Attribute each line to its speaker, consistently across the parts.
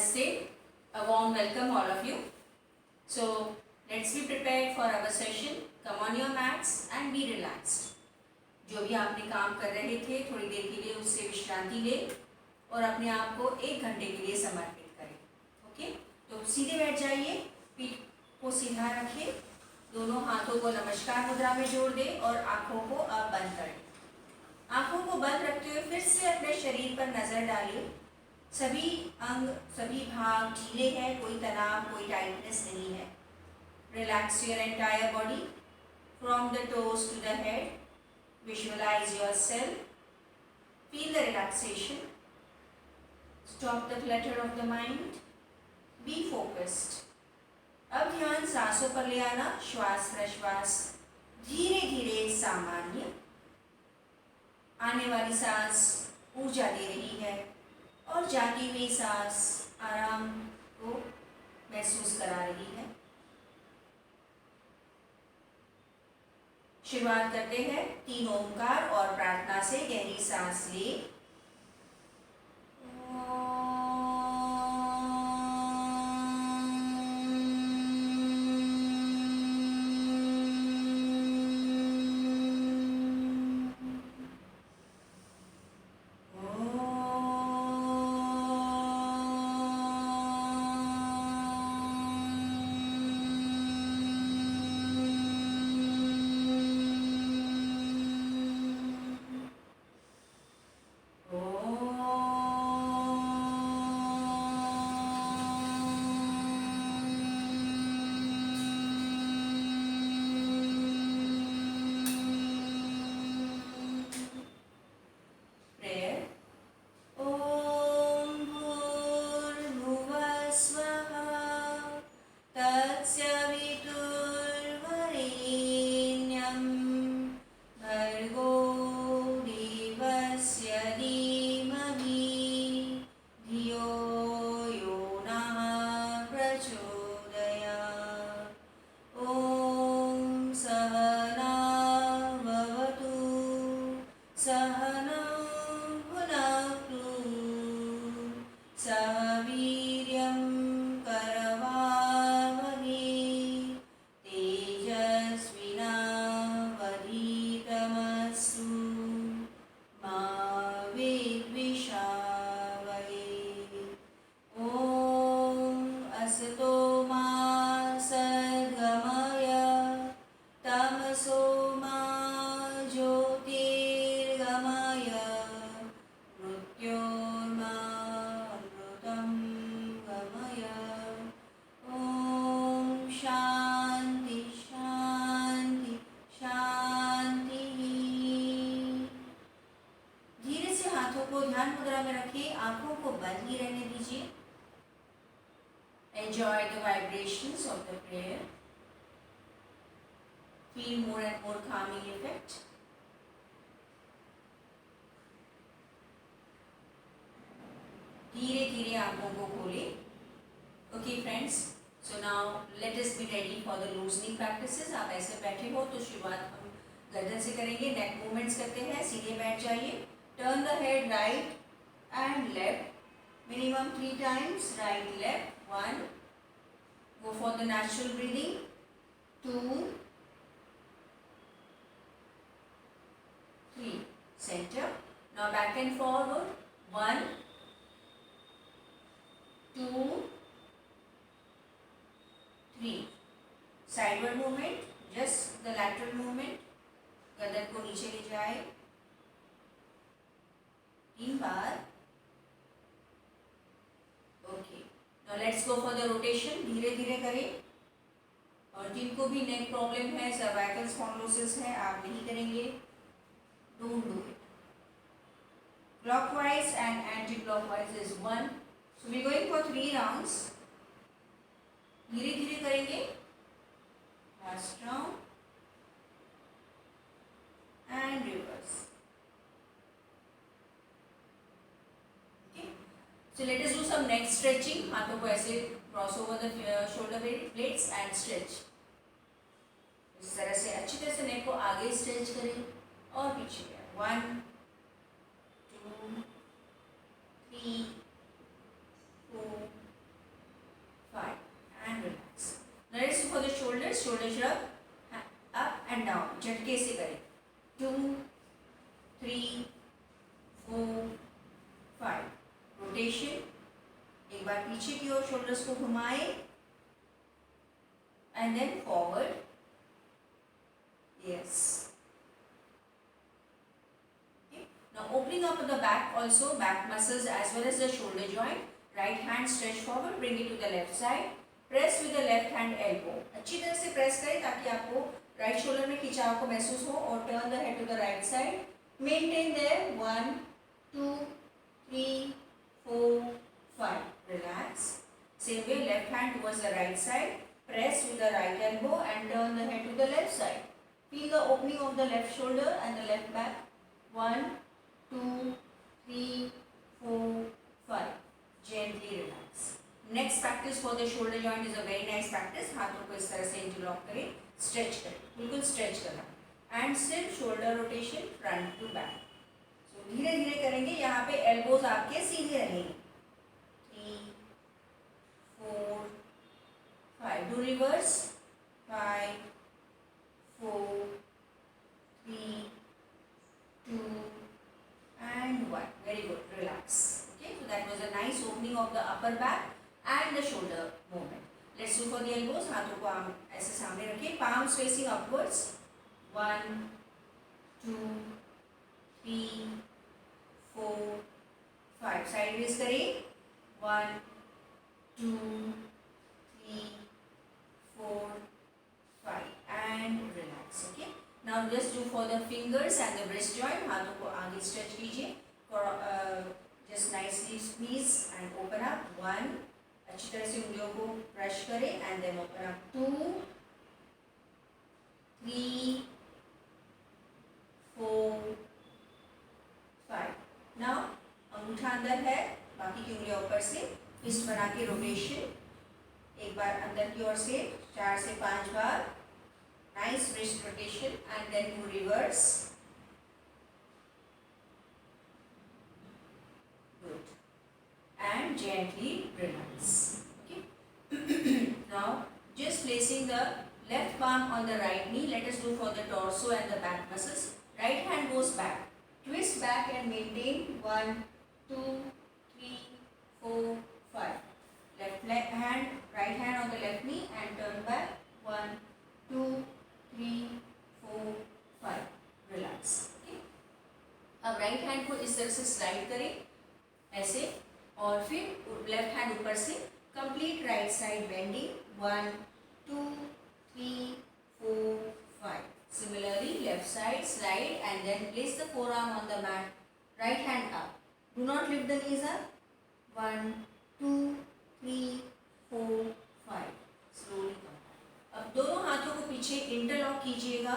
Speaker 1: Namaste. A warm welcome all of you. So let's be prepared for our session. Come on your mats and be relaxed. जो भी आपने काम कर रहे थे थोड़ी देर के लिए उससे विश्रांति लें और अपने आप को 1 घंटे के लिए समर्पित करें. ओके, तो सीधे बैठ जाइए, पीठ को सीधा रखें, दोनों हाथों को नमस्कार मुद्रा में जोड़ दें और आँखों को अब बंद करें. आँखों को बंद रखते हुए फिर से अपने शरीर पर नजर डालिए. सभी अंग सभी भाग ढीले हैं, कोई तनाव कोई टाइटनेस नहीं है. Relax your entire body from the toes to the head. Visualise yourself, feel the relaxation, stop the clutter of the mind, be focused. अब ध्यान सांसों पर ले आना. श्वास प्रश्वास धीरे धीरे सामान्य. आने वाली सांस ऊर्जा दे रही है और जाती हुई सांस आराम को महसूस करा रही है. शुरुआत करते हैं 3 ओंकार और प्रार्थना से. गहरी सांस ले. ध्यान मुद्रा में रखिए. आंखों को बंद ही रहने दीजिए. Enjoy the vibrations of the prayer. Feel more and more calming effect. धीरे धीरे आंखों को खोले. Okay friends, so now let us be ready for the loosening practices. आप ऐसे बैठे हो तो शुरुआत हम गर्दन से करेंगे. नेक मूवमेंट्स करते हैं. सीधे बैठ जाइए. Turn the head right and left, minimum 3 times. Right, left. 1. Go for the natural breathing. 2, 3. Center. Now back and forward. 1, 2, 3. Sideward movement. Just the lateral movement. गर्दन को नीचे ले जाए. 3 बार. Okay, now let's go for the rotation. धीरे धीरे करें. और जिनको भी नेक प्रॉब्लम है, सर्वाइकल स्पॉन्डिलोसिस है, आप नहीं करेंगे, don't do it. Clockwise and anti clockwise is 1. So we going for 3 rounds. धीरे धीरे करेंगे. Last round and reverse. So let us do some neck stretching. हाथों को ऐसे cross over the shoulder blades and stretch. इस तरह से अच्छी तरह से नेक को आगे स्ट्रेच करें और पीछे. 1, 2, 3, 4, रोटेशन, एक बार पीछे की ओर शोल्डर्स को घुमाए and then forward, yes. Now opening up the back also, back muscles as well as the shoulder joint. Right hand stretch forward, bring it to the left side. Press with the left hand elbow. अच्छी तरह से press करें ताकि आपको right shoulder में खिंचाव को महसूस हो और turn the head to the right side. Maintain there. 1, 2, 3, 4, 5. Relax. Same way, left hand towards the right side. Press with the right elbow and turn the head to the left side. Feel the opening of the left shoulder and the left back. 1, 2, 3, 4, 5. Gently relax. Next practice for the shoulder joint is a very nice practice. हाथों को इस तरह से interlock करें, stretch करें, बिल्कुल stretch करना and सिर्फ shoulder rotation front to back. So धीरे धीरे करेंगे. यहाँ पे एल्बोज आपके सीधे रहेंगे. 3, 4, 5. Do reverse. 5, 4, 3, 2, and 1. Very good. Relax. Okay, so that was a nice opening of the upper back and the shoulder movement. Let's do for the elbows. हाथों को हम ऐसे सामने रखें, palms facing upwards. 1, 2, 3, 4, 5. Sideways करें. 1, 2, 3, 4, 5 and relax. Okay. Now just do for the fingers and the wrist joint. हाथों को आगे stretch कीजिए. Just nicely squeeze and open up. 1. अच्छी तरह से उंगलियों को brush करें and then open up. 2, 3, 4, 5. Now अंगूठा अंदर है, बाकी की उंगलियां ऊपर से. फिस्ट बना के रोटेशन. एक बार अंदर की ओर से 4 से 5 बार. Nice wrist rotation and then do reverse. Good. And gently relax. Okay. Now just placing the left palm on the right knee. Let us do for the torso and the back muscles. Right hand goes back. Twist back and maintain. 1, 2, 3, 4, 5. Left hand, right hand on the left knee and turn back. 1, 2, 3, 4, 5. Relax. Okay. अब right hand को इस तरह से slide करें ऐसे और फिर left hand ऊपर से complete right side bending. 1, 2, 3, 4, 5. Similarly, left side slide and then place the forearm on the mat. Right hand up. Do not lift the knees up. 1, 2, 3, 4, 5. Slowly come. अब दोनों हाथों को पीछे इंटरलॉक कीजिएगा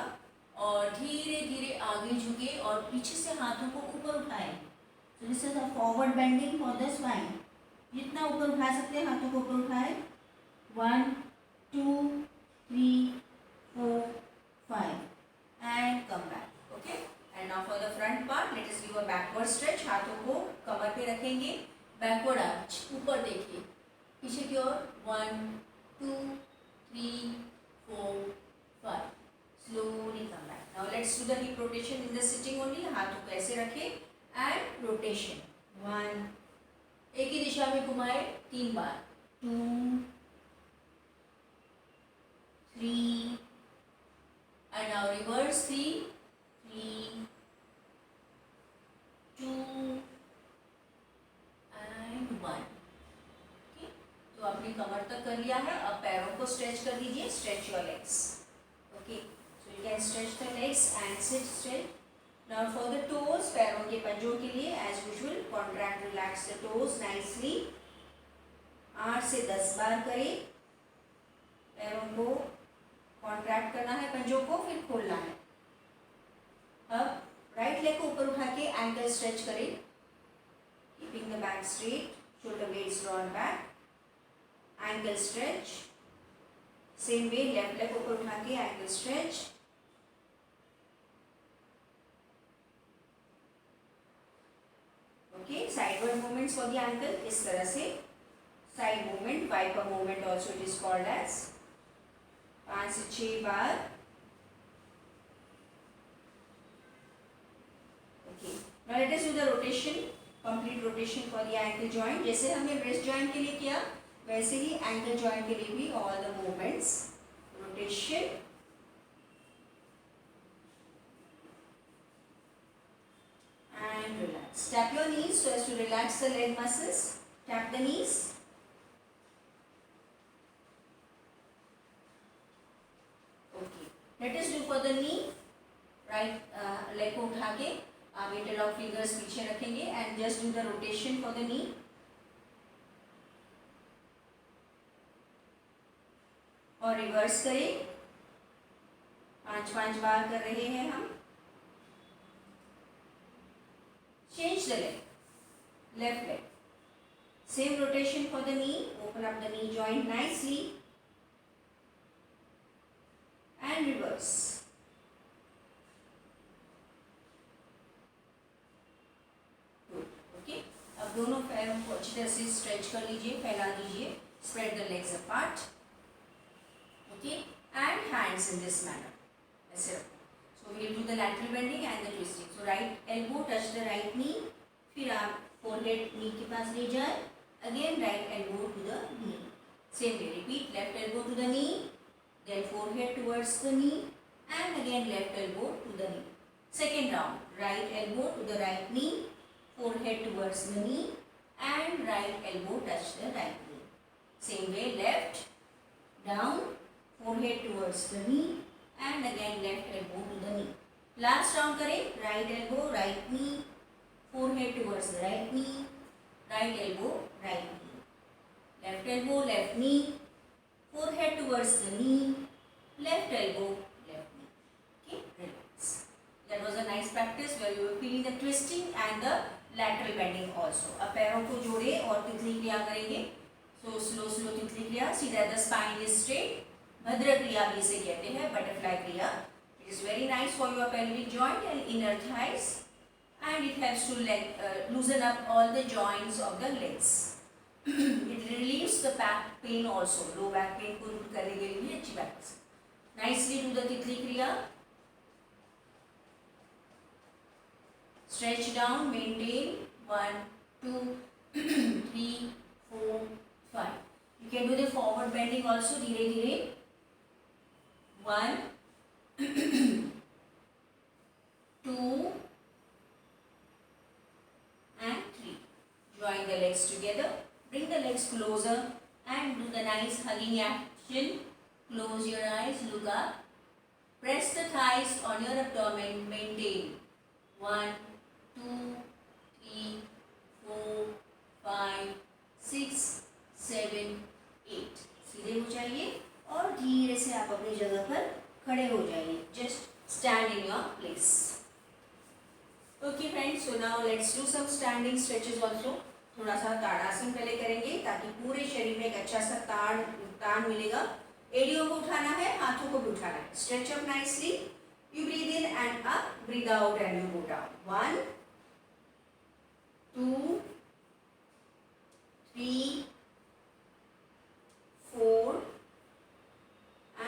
Speaker 1: और धीरे धीरे आगे झुके और पीछे से हाथों को ऊपर उठाएं. So this is a forward bending for the spine. जितना ऊपर उठा सकते हैं हाथों को ऊपर उठाएं. 1, 2, 3, 4, 5 and come back. Okay. And now for the front part, let us give a backward stretch. हाथों को कमर पे रखेंगे. Backward arch. ऊपर देखिए. पीछे की ओर. 1, 2, 3, 4, 5. Slowly come back. Now let's do the hip rotation in the sitting only. हाथों को ऐसे रखें and rotation. 1. एक ही दिशा में घुमाए 3 बार. 2, 3 and now reverse. 3, 2 and 1. तो आपने कमर तक कर लिया है. अब पैरों को स्ट्रेच कर दीजिए. Stretch your legs. Okay, so you can stretch the legs and sit straight. Now for the toes, पैरों के पंजों के लिए as usual contract relax the toes nicely. 8 से 10 बार करें. पैरों को कॉन्ट्रैक्ट करना है, पंजों को फिर खोलना है. अब राइट लेग को ऊपर उठा के एंकल स्ट्रेच करें. Keeping the back straight, shoulder blades drawn back. Ankle stretch. Same way, left leg ऊपर उठा के ankle stretch. Okay, sideward movements for the ankle इस तरह से. Side movement, viper movement also it is called as. 5 से 6 बार. Okay, now let us do the rotation. Complete rotation for the ankle joint. जैसे हमने breast joint के लिए किया वैसे ही एंकल जॉइंट के लिए भी all the movements, rotation and relax. Tap your knees so as to relax the leg muscles. Tap the knees. Okay. Let us do for the knee. Right leg को उठा के आप इंटरलॉक फिंगर्स पीछे रखेंगे and just do the rotation for the knee. और reverse करें. 5 बार कर रहे हैं हम. Change the leg, left leg. Same rotation for the knee. Open up the knee joint nicely and reverse. Good. Okay. अब दोनों पैरों को अच्छी तरह से स्ट्रेच कर लीजिए, फैला दीजिए. Spread the legs apart. Okay. And hands in this manner. ऐसे रखो. So we will do the lateral bending and the twisting. So right elbow touch the right knee. फिर आप forehead knee के पास ले जाए. Again right elbow to the knee. Same way. Repeat. Left elbow to the knee. Then forehead towards the knee. And again left elbow to the knee. Second round. Right elbow to the right knee. Forehead towards the knee. And right elbow touch the right knee. Same way. Left. Down. Forehead towards the knee. And again left elbow to the knee. Last round करें. Right elbow, right knee, forehead towards the right knee, right elbow, right knee, left elbow, left knee, forehead towards the knee, left elbow, left knee. Okay, relax. That was a nice practice where you were feeling the twisting and the lateral bending also. अब पैरों को जोड़े और तितली क्रिया करेंगे. So slow तितली क्रिया. See that the spine is straight. भद्र क्रिया भी इसे कहते हैं, बटरफ्लाई क्रिया. It is very nice for your pelvic joint and inner thighs, and it helps to loosen up all the joints of the legs. It relieves the back pain also. Low back pain को दूर करने के लिए अच्छी practice. Nicely do the तितली क्रिया. Stretch down, maintain. 1, 2, 3, 4, 5. You can do the forward bending also. धीरे धीरे. 1, 2 and 3. Join the legs together. Bring the legs closer and do the nice hugging action. Close your eyes, look up. Press the thighs on your abdomen. Maintain. 1, 2, 3, 4, 5, 6, 7, 8. सीधे हो जाइए और धीरे से आप अपनी जगह पर खड़े हो जाइए. Just stand in your place. Okay friends, so now let's do some standing stretches also. थोड़ा सा ताड़ासन पहले करेंगे ताकि पूरे शरीर में एक अच्छा सा तान मिलेगा. एड़ियों को उठाना है, हाथों को भी उठाना है. Stretch up nicely. You breathe in and up, breathe out and you go down. 1, 2, 3, 4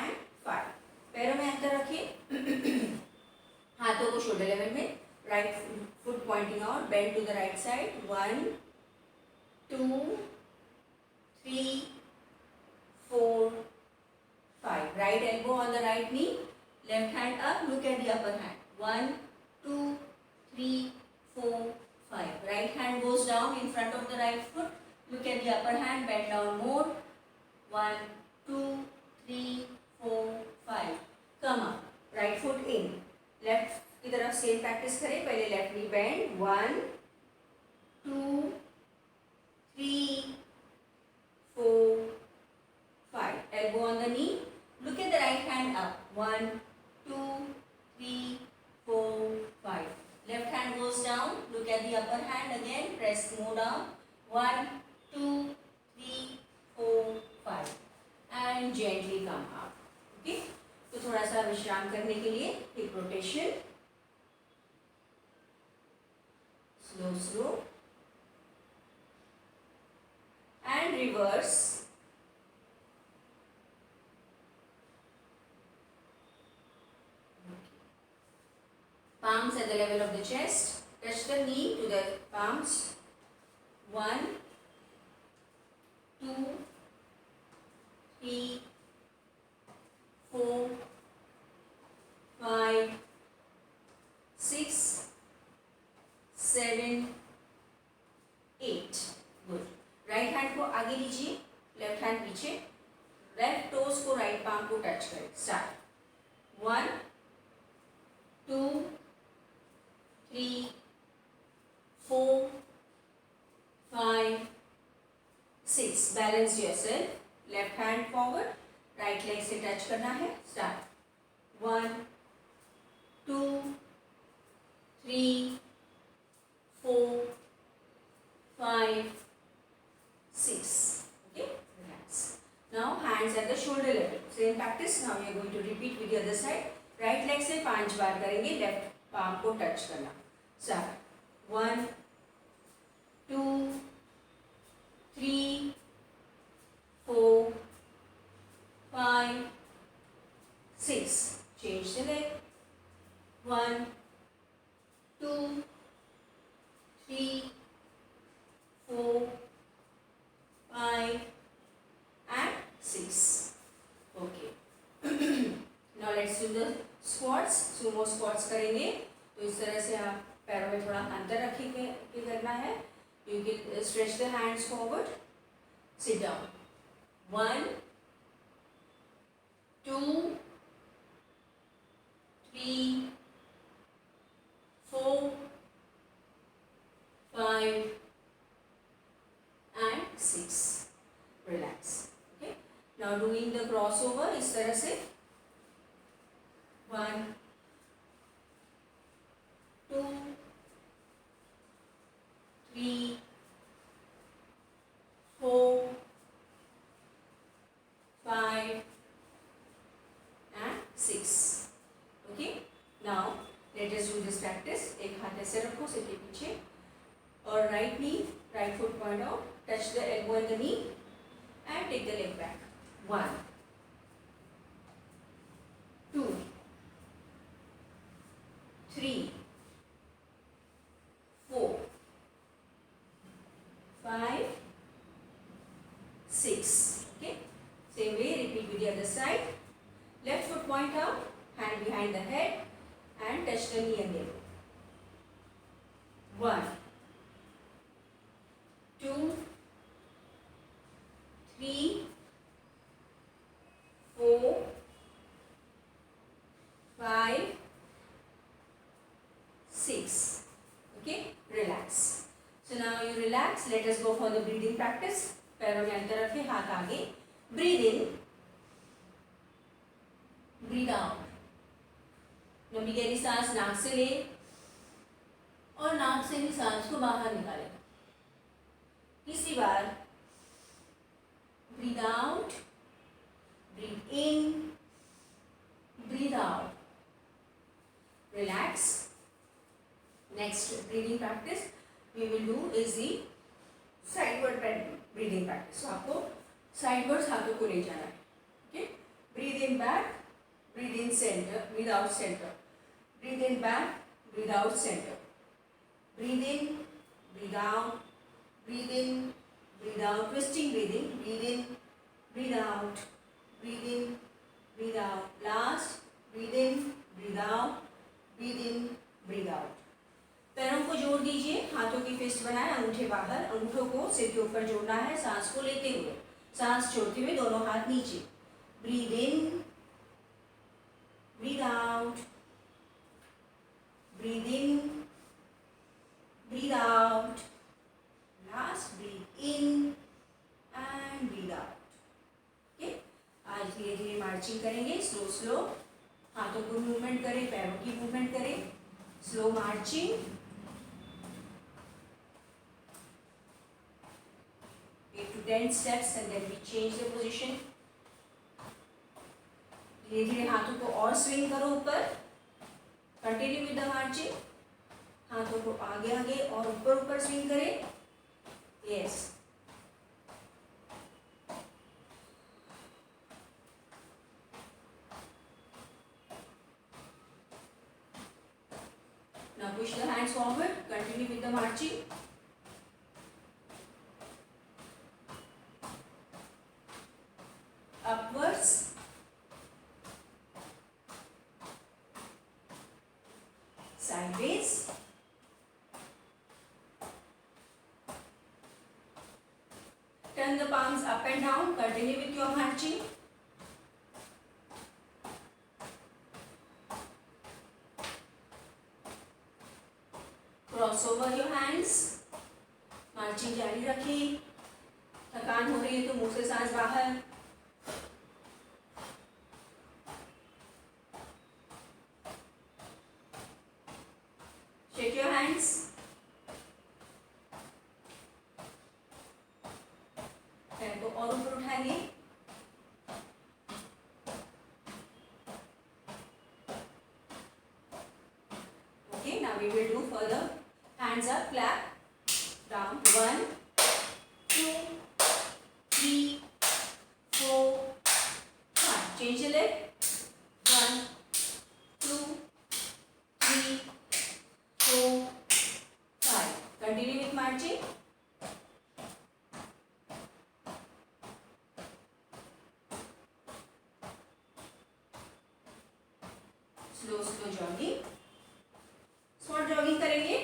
Speaker 1: and 5. पैरों में अंतर रखिए. हाथों को शोल्डर लेवल में. Right foot pointing out. Bend to the right side. 1, 2, 3, 4, 5. Right elbow on the right knee. Left hand up. Look at the upper hand. 1, 2, 3, 4, 5. Right hand goes down in front of the right foot. Look at the upper hand. Bend down more. 1, 2, 3, 4, 5. Come up. Right foot in. Left की तरफ same practice करें. पहले left knee bend. 1, 2, 3, 4, 5. Elbow on the knee. Look at the right hand up. 1, 2, 3, 4, 5. Left hand goes down. Look at the upper hand again. Press more down. 1, 2, 3, 4, 5. And gently come up. Okay. तो थोड़ा सा विश्राम करने के लिए hip rotation. Slow. And reverse. Palms at the level of the chest. Touch the knee to the palms. 1 2 3 4 5 6 7 8। Good. Right hand को आगे लीजिए, लेफ्ट हैंड पीछे, लेफ्ट टोज को राइट पाम को टच करें। Start. 1 2 3 4 5 6। Balance yourself. Left hand forward, right leg से touch करना है। Start. 1 2 3 4 5 6। Okay, relax. Now hands at the shoulder level. Same practice. Now we are going to repeat with the other side. Right leg से 5 बार करेंगे, left palm को touch करना। Start. 1 2 3 4 5 6। Change the leg. 1 2 3 4 5 and 6. Okay. Now let's do the squats. sumo squats करेंगे। तो इस तरह से आप पैरों में थोड़ा अंतर रखेंगे करना है। You can stretch the hands forward. Sit down. 1 2 3 4 5 and 6. Relax. Okay. Now doing the crossover इस तरह से 1 2 3 4 5 and 6. Okay. Now let us do this practice. एक हाथ ऐसे रखो सिर के पीछे और right knee, right foot point out, touch the elbow and the knee and take the leg back. 1 2 3 4 5 6. Okay. Same way, repeat with the other side. Left foot point out, hand behind the head and touch the knee and elbow. 1 2 3 4 5 6. Okay, relax. So now you relax. Let us go for the breathing practice. पैरों में अंतर रखें, हाथ आगे. Breathe in, breathe out. लंबी गहरी सांस नाक से ले और नाक से ही सांस को बाहर निकालें। तीसरी बार breathe out, breathe in, breathe out. Relax. Next breathing practice we will do is the sideward breathing practice. So आपको sidewards हाथों को ले जाना है. Okay? Breathe in back, breathe in center, breathe out center. Breathe in back, breathe out center. Breathe in, breathe out, breathe in, breathe out. Twisting breathing. Breathe in, breathe out, breathe in, breathe out. Last, breathe in, breathe out, breathe in, breathe out. पैरों को जोड़ दीजिए, हाथों की fist बनाएं, अंगूठे बाहर, अंगूठों को सिर के ऊपर जोड़ना है, सांस को लेते हुए, सांस छोड़ते हुए दोनों हाथ नीचे. Breathe in, breathe out, breathe in, breathe out. Last, breathe in and breathe out. Okay, आज धीरे धीरे मार्चिंग करेंगे, स्लो स्लो. हाथों को मूवमेंट करें, पैरों की मूवमेंट करें. Slow marching. 8 to 10 steps and then we change the position. धीरे धीरे हाथों को और स्विंग करो ऊपर. Continue with the marching. हाथों को आगे आगे और ऊपर ऊपर स्विंग करें. Yes. Now push the hands forward. Continue with the marching. upwards, sideways, turn the palms up and down, continue with your marching. Cross over your hands, marching जारी रखें। थकान हो रही है तो मुंह से सांस बाहर। Shake your hands. पैर को और ऊपर उठाइए। Okay, now we will do further. Hands up, clap, down. 1, 2, 3, 4, 5. Change the leg. 1, 2, 3, 4, 5. Continue with marching. Slow jogging. Small jogging करेंगे।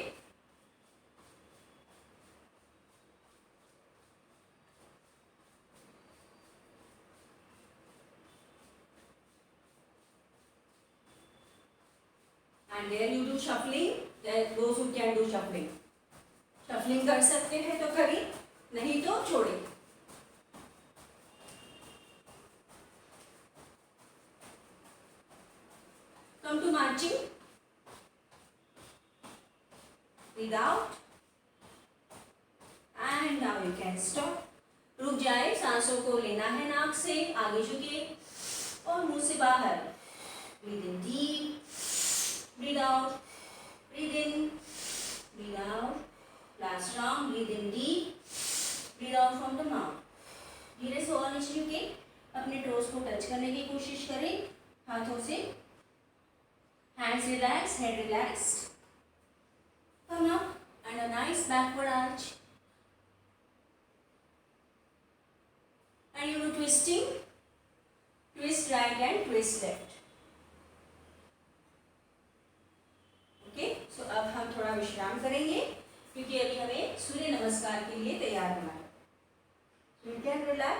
Speaker 1: And there you do shuffling. There those who can do shuffling. Shuffling कर सकते हैं तो करिए, नहीं तो छोड़िए। Come to marching. Breathe out. And now you can stop. रुक जाए, सांसों को लेना है नाक से, आगे झुके और मुंह से बाहर। Breathe in deep. Breathe out, breathe in, breathe out. Last round, breathe in deep, breathe out from the mouth. धीरे से और नीचे झुके, अपने टोस को टच करने की कोशिश करें हाथों से। Hands relaxed, head relaxed. Come up and a nice backward arch. And you do twisting, twist right and twist left. तो अब हम थोड़ा विश्राम करेंगे क्योंकि अभी हमें सूर्य नमस्कार के लिए तैयार होना है। So you can relax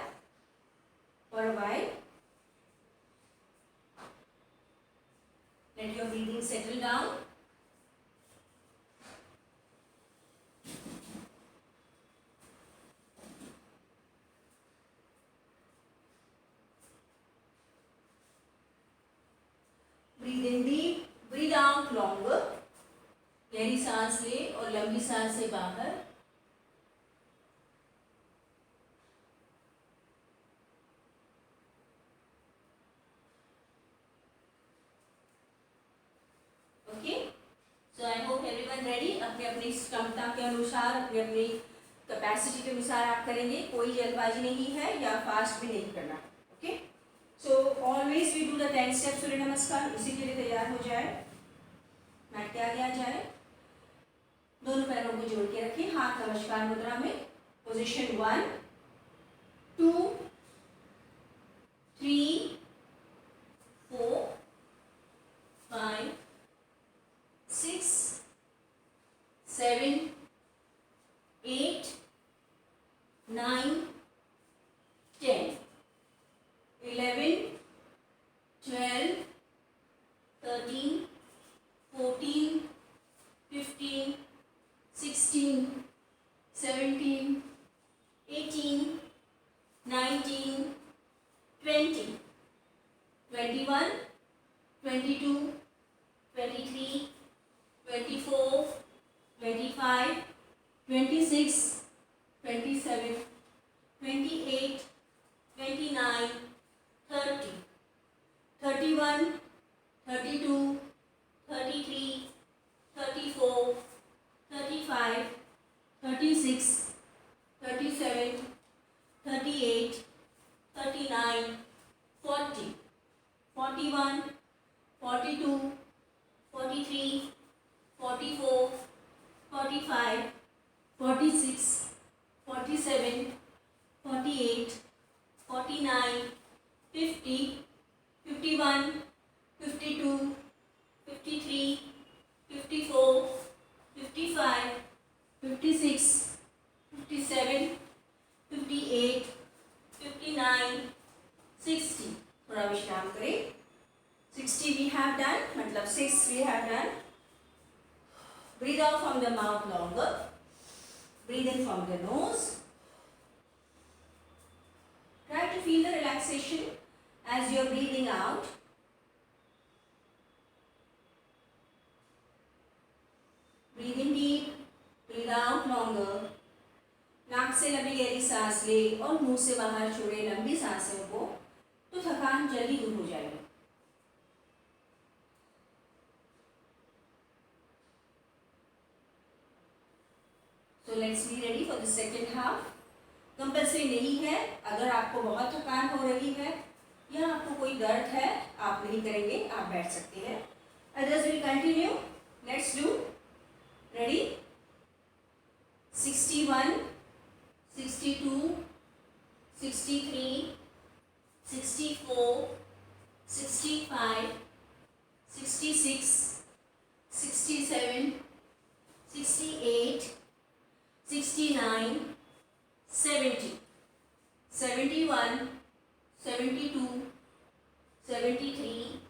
Speaker 1: for a while. Let your breathing settle down. Breathe in deep, breathe out longer. गहरी सांस ले और लंबी सांस से बाहर। Okay, so I hope everyone ready. अपने अपनी क्षमता के अनुसार, अपने अपनी कैपेसिटी के अनुसार आप करेंगे। कोई जल्दबाजी नहीं है या फास्ट भी नहीं करना। Okay, so always we do the 10 step Surya Namaskar. उसी के लिए तैयार हो जाए, मैट के आगे आ जाए, दोनों पैरों को जोड़ के रखें, हाथ नमस्कार मुद्रा में। पोजीशन 1, 2, 3, 4, 5, 6, 7, 8, 9, 10, 11, 12, 13, 14, 15, 16, 17, 18, 19, 20, 21, 22, 23, 24, 25, 26, 27, 28, 29, 30, 31, 32, 33, 34, 35, 36, 37, 38, 39, 40, 41, 42, 43, 44, 45, 46, 47, 48, 49, 50, 51, 52, 53, 54, 55, 56, 57, 58, 59, 60. थोड़ा विश्राम करें. 60 we have done, मतलब 6 we have done. Breathe out from the mouth longer. Breathe in from the nose. Try to feel the relaxation as you are breathing out. Breathe in deep, breathe out longer. नाक से लंबी गहरी सांस ले और मुंह से बाहर छोड़े लंबी सांसों को, तो थकान जल्दी दूर हो जाएगी. So let's be ready for the second half. Compulsory नहीं है. अगर आपको बहुत थकान हो रही है या आपको कोई दर्द है, आप नहीं करेंगे, आप बैठ सकते हैं. Others will continue. Let's do. Ready? 61, 62, 63, 64, 65, 66, 67, 68, 69, 70, 71, 72, 73,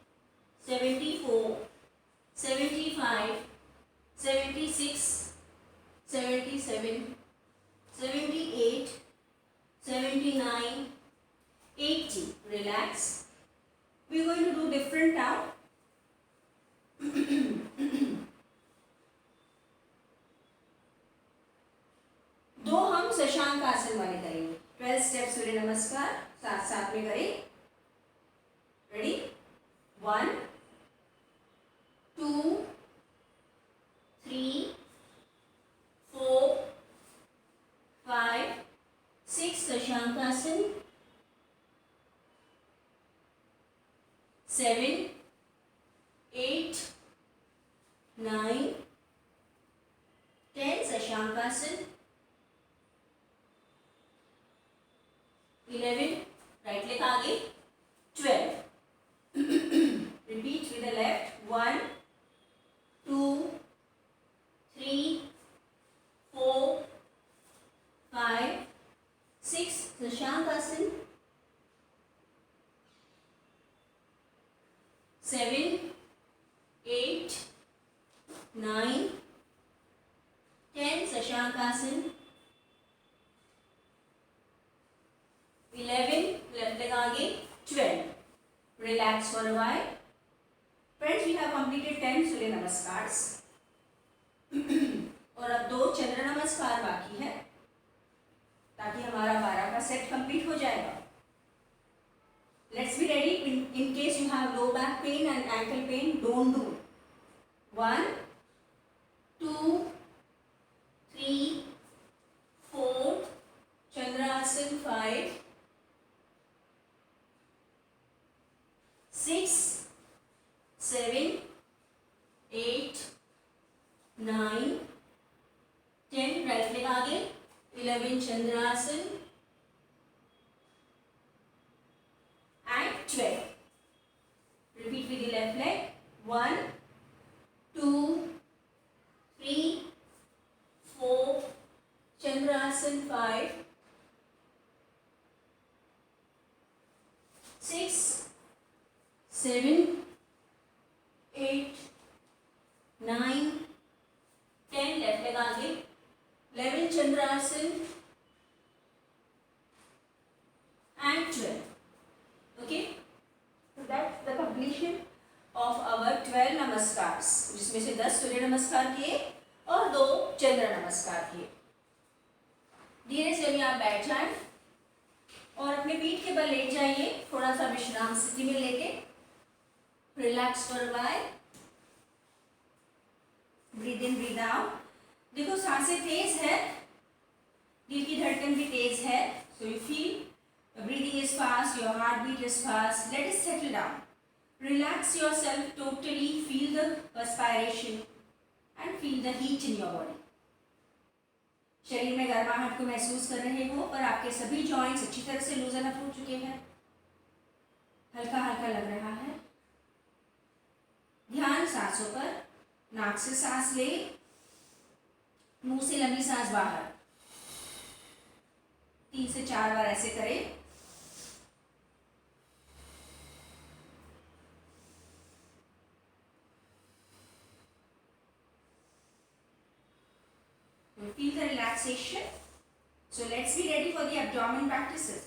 Speaker 1: 74, 75, 76, 77, 78, 79, 80. Relax. We are going to do different now. दो हम शशांक आसन वाले करेंगे. 12 स्टेप सूर्य नमस्कार साथ साथ में करें. रेडी? 1, 2, 3, 4, 5, 6 शशांक आसन. 7, 8, 9, 10 शशांक आसन. 11, राइट लेग आगे. 12. Repeat with the left. 1, 2, 3, 4, 5, 6 Shashank आसन. 7, 8, 9, 10 शशांक आसन. 11, left leg आगे. 12. Relax for a while. Friends, we have completed 10 सूर्य नमस्कार्स. और अब 2 चंद्र नमस्कार बाकी है, ताकि हमारा 12 का सेट कंप्लीट हो जाएगा. Let's be ready. In case you have low back pain and ankle pain, don't do. 1, 2, 3, 4, Chandrasan. 5, 6, 7, 8, 9, 10 right leg आगे. 11 चंद्रासन and 12. Repeat with the left leg. 1, 2, 3, 4 Chandrasan. 5, 6, 7, 8, 9, 10 left leg आगे. 11 Chandrasan and 12. Okay, so that's the completion of our 12 नमस्कार्स, जिसमें से 10 सूर्य नमस्कार किए और 2 चंद्र नमस्कार किए. धीरे से अभी आप बैठ जाएं और अपने पीठ के बल लेट जाइए. थोड़ा सा विश्राम स्थिति में लेके. Relax for a while. Breathe in breathe out. देखो सांसें तेज है, दिल की धड़कन भी तेज है. So you feel breathing is fast, your heartbeat is fast. Let it settle down. Relax yourself totally. Feel the perspiration and feel the heat in your body. शरीर में गर्माहट को महसूस कर रहे हो, पर आपके सभी जॉइंट्स अच्छी तरह से लूजन अप हो चुके हैं. हल्का हल्का लग रहा है। ध्यान सांसों पर। नाक से सांस ले, मुंह से लंबी सांस बाहर। 3 से 4 बार ऐसे करें। Feel the relaxation. So let's be ready for the abdomen practices.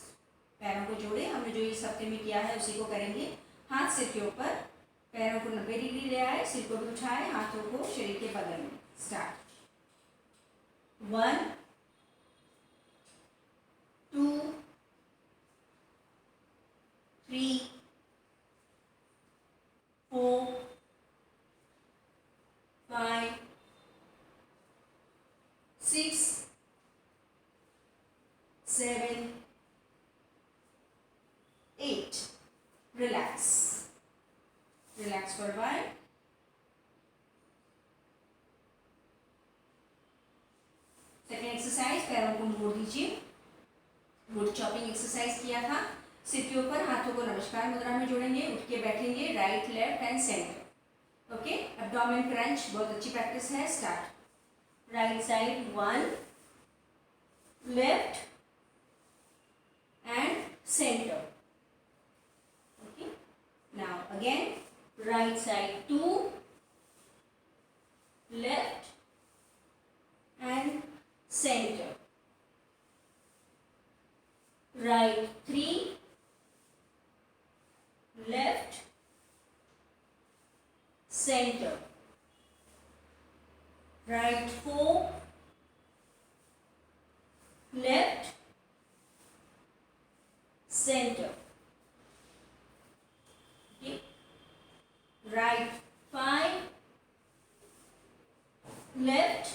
Speaker 1: पैरों को जोड़े, हमने जो इस हफ्ते में किया है उसी को करेंगे। हाथ सिर के ऊपर, पैरों को 90 डिग्री ले आए, सिर को भी उठाए, हाथों को शरीर के बगल में। Start. 1 2 3 4 5 6 7 8. Relax. Relax for a while. Second exercise, पैरों को मोड़ दीजिए। वुड चॉपिंग एक्सरसाइज किया था। सिर के ऊपर, हाथों को नमस्कार मुद्रा में जोड़ेंगे, उठ के बैठेंगे, right left and centre. Okay, abdomen crunch बहुत अच्छी प्रैक्टिस है। Start. Right side 1, left and centre. Now again, right side 2, left and center. Right 3, left, center. Right 4, left, center. Right 5, left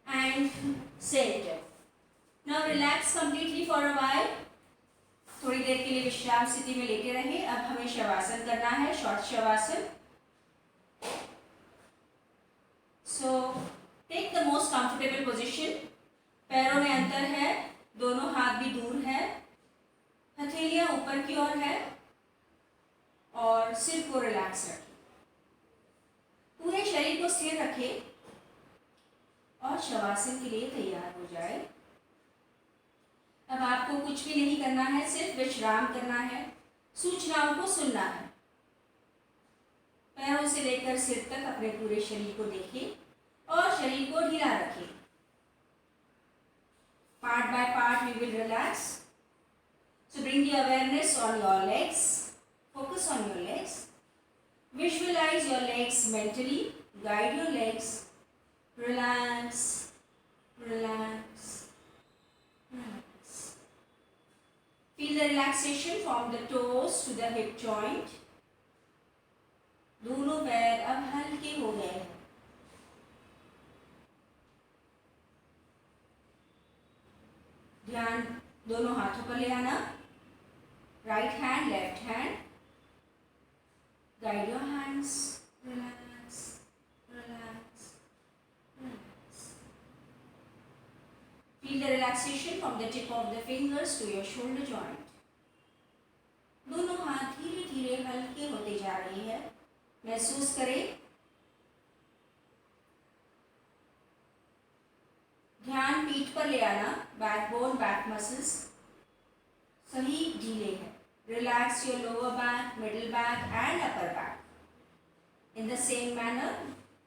Speaker 1: and center. Now relax completely for a while. थोड़ी देर के लिए विश्राम स्थिति में लेटे रहे। अब हमें शवासन करना है, short shavasana. So take the most comfortable position. पैरों में अंतर है, दोनों हाथ भी दूर है, हथेलियां ऊपर की ओर है और सिर को रिलैक्स रखें। पूरे शरीर को स्थिर रखें और शवासन के लिए तैयार हो जाए। अब आपको कुछ भी नहीं करना है, सिर्फ विश्राम करना है, सूचनाओं को सुनना है। पैरों से लेकर सिर तक अपने पूरे शरीर को देखें और शरीर को ढीला रखें। Part by part we will relax. So bring the awareness on your legs. Focus on your legs. Visualize your legs mentally. Guide your legs. Relax, relax, relax. Feel the relaxation from the toes to the hip joint. दोनों पैर अब हल्के हो गए हैं। ध्यान दोनों हाथों पर ले आना। Right hand, left hand. Guide your hands. Relax, relax, relax. Feel the relaxation from the tip of the fingers to your shoulder joint. दोनों हाथ धीरे धीरे हल्के होते जा रहे हैं। महसूस करें। ध्यान पीठ पर ले आना। बैकबोन, बैक मसल्स सही ढीले हैं। Relax your lower back, middle back and upper back. In the same manner,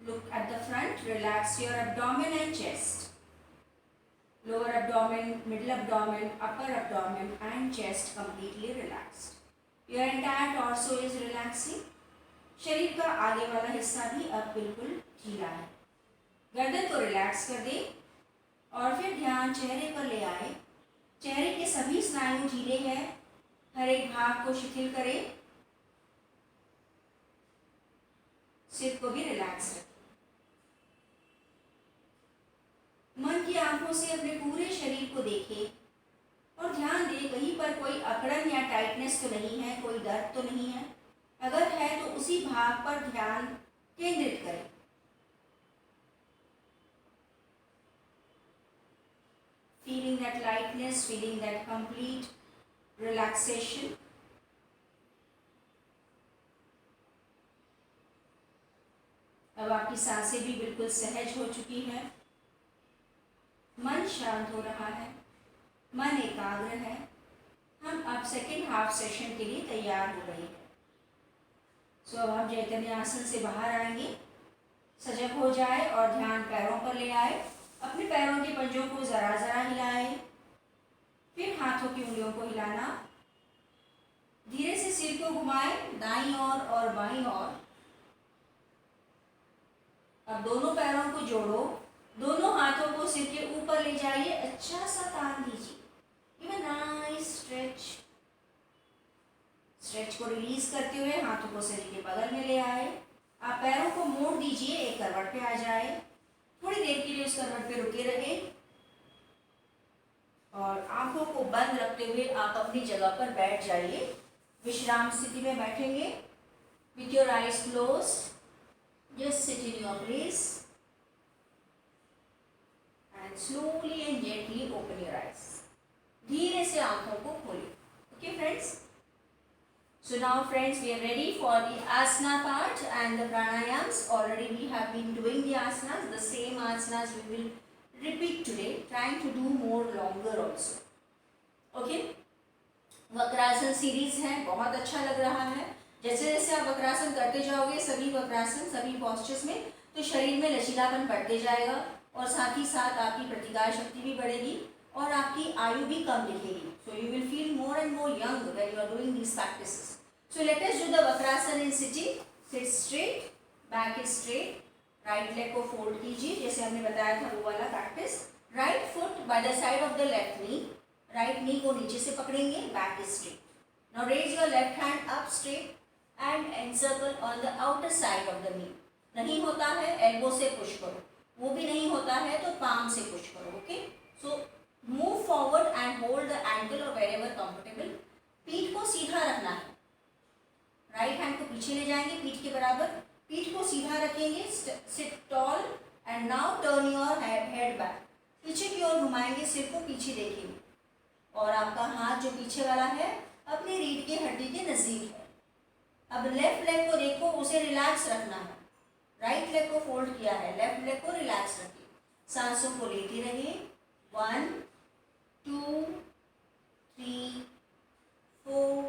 Speaker 1: look at the front. Relax your abdomen and chest. Lower abdomen, middle abdomen, upper abdomen and chest completely relaxed. Your entire torso is relaxing. शरीर का आगे वाला हिस्सा भी अब बिल्कुल ढीला है। गर्दन को रिलैक्स कर दें और फिर ध्यान चेहरे पर ले आए। चेहरे के सभी स्नायु ढीले हैं। हर एक भाग को शिथिल करें। सिर को भी रिलैक्स रखें। मन की आंखों से अपने पूरे शरीर को देखें और ध्यान दें कहीं पर कोई अकड़न या टाइटनेस तो नहीं है, कोई दर्द तो नहीं है। अगर है तो उसी भाग पर ध्यान केंद्रित करें। Feeling that lightness, feeling that complete relaxation. अब आपकी सांसें भी बिल्कुल सहज हो चुकी है, मन शांत हो रहा है, मन एकाग्र है। हम अब सेकेंड हाफ सेशन के लिए तैयार हो रहे हैं। सो अब आप चैतन्य आसन से बाहर आएंगे, सजग हो जाए और ध्यान पैरों पर ले आए। अपने पैरों के पंजों को जरा जरा हिलाएं, फिर हाथों की उंगलियों को हिलाना। धीरे से सिर को घुमाएं दाईं ओर और बाईं ओर। अब दोनों पैरों को जोड़ो, दोनों हाथों को सिर के ऊपर ले जाइए, अच्छा सा तान दीजिए। Give a nice stretch. Stretch को रिलीज करते हुए हाथों को शरीर के बगल में ले आए। आप पैरों को मोड़ दीजिए, एक करवट पे आ जाए। थोड़ी देर के लिए उस करवट पे रुके रहे और आंखों को बंद रखते हुए आप अपनी जगह पर बैठ जाइए। विश्राम स्थिति में बैठेंगे। With your eyes closed, just sit in your place and slowly and gently open your eyes. धीरे से आंखों को खोलें। Okay friends? So now friends, we are ready for the asana part and the pranayams. Already we have been doing the asanas. The same asanas we will repeat today, trying to do more longer also. Okay? Vakrasana series है, बहुत अच्छा लग रहा है। जैसे जैसे आप वक्रासन करते जाओगे, सभी वक्रासन सभी पोस्चर्स में, तो शरीर में लचीलापन बढ़ते जाएगा और साथ ही साथ आपकी प्रतिकार शक्ति भी बढ़ेगी और आपकी आयु भी कम दिखेगी। So you will feel more and more young when you are doing these practices. So let us do the vakrasana in sitting. Sit straight, back is straight, right leg को फोल्ड कीजिए जैसे हमने बताया था वो वाला practice. Right foot by the side of the left knee, right knee को नीचे से पकड़ेंगे, back is straight. Now raise your left hand up straight and encircle on the outer side of the knee. नहीं होता है elbow से push करो, वो भी नहीं होता है तो पाम से पुश करो। Okay, so move forward and hold the ankle और वेरेवर कंफर्टेबल। पीठ को सीधा रखना है, राइट हैंड को पीछे ले जाएंगे पीठ के बराबर, पीठ को सीधा रखेंगे। Sit tall and now turn your head back, पीछे की ओर घुमाएंगे, सिर को पीछे देखेंगे और आपका हाथ जो पीछे वाला है अपनी रीढ़ की हड्डी के नजदीक है। अब लेफ्ट लेग को देखो, उसे रिलैक्स रखना है। राइट लेग को फोल्ड किया है, लेफ्ट लेग को रिलैक्स रखिए। सांसों को लेते रहिए। 1 2 3 4